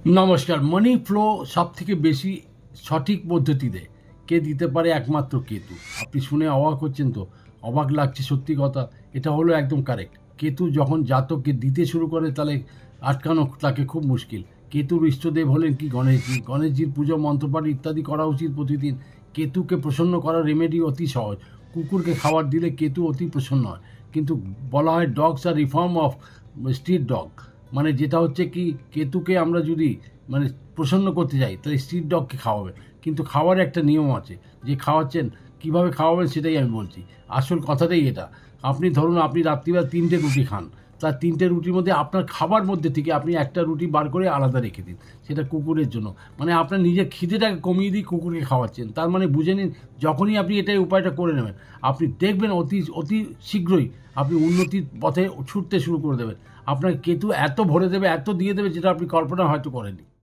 নমস্কার। মানি ফ্লো সবথেকে বেশি সঠিক পদ্ধতিতে কে দিতে পারে? একমাত্র কেতু। আপনি শুনে অবাক হচ্ছেন তো? অবাক লাগছে, সত্যি কথা। এটা হলো একদম কারেক্ট। কেতু যখন জাতককে দিতে শুরু করে তাহলে আটকানো তাকে খুব মুশকিল। কেতুর ইষ্টদেব হলেন কি গণেশজি। গণেশজির পুজো, মন্ত্রপাঠ ইত্যাদি করা উচিত প্রতিদিন। কেতুকে প্রসন্ন করার রেমেডি অতি সহজ। কুকুরকে খাবার দিলে কেতু অতি প্রসন্ন হয়। কিন্তু বলা হয় dogs are reform of street dog. মানে যেটা হচ্ছে কি, কেতুকে আমরা যদি মানে প্রসন্ন করতে যাই তাহলে স্ট্রিট ডগকে খাওয়াবে। কিন্তু খাওয়ার একটা নিয়ম আছে। যে খাওয়াচ্ছেন, কিভাবে খাওয়াবেন সেটাই আমি বলছি। আসল কথাটাই এটা। আপনি ধরুন আপনি রাত্রিবেলা ৩টে রুটি খান। তার ৩টে রুটির মধ্যে আপনার খাবার মধ্যে থেকে আপনি একটা রুটি বার করে আলাদা রেখে দিন। সেটা কুকুরের জন্য। মানে আপনার নিজের খিদেটাকে কমিয়ে দিয়ে কুকুরকে খাওয়াচ্ছেন। তার মানে বুঝে নিন, যখনই আপনি এটাই উপায়টা করে নেবেন, আপনি দেখবেন অতি অতি শীঘ্রই আপনি উন্নতির পথে ছুটতে শুরু করে দেবেন। আপনার কেতু এত ভরে দেবে, এত দিয়ে দেবে, যেটা আপনি কল্পনা হয়তো করেননি।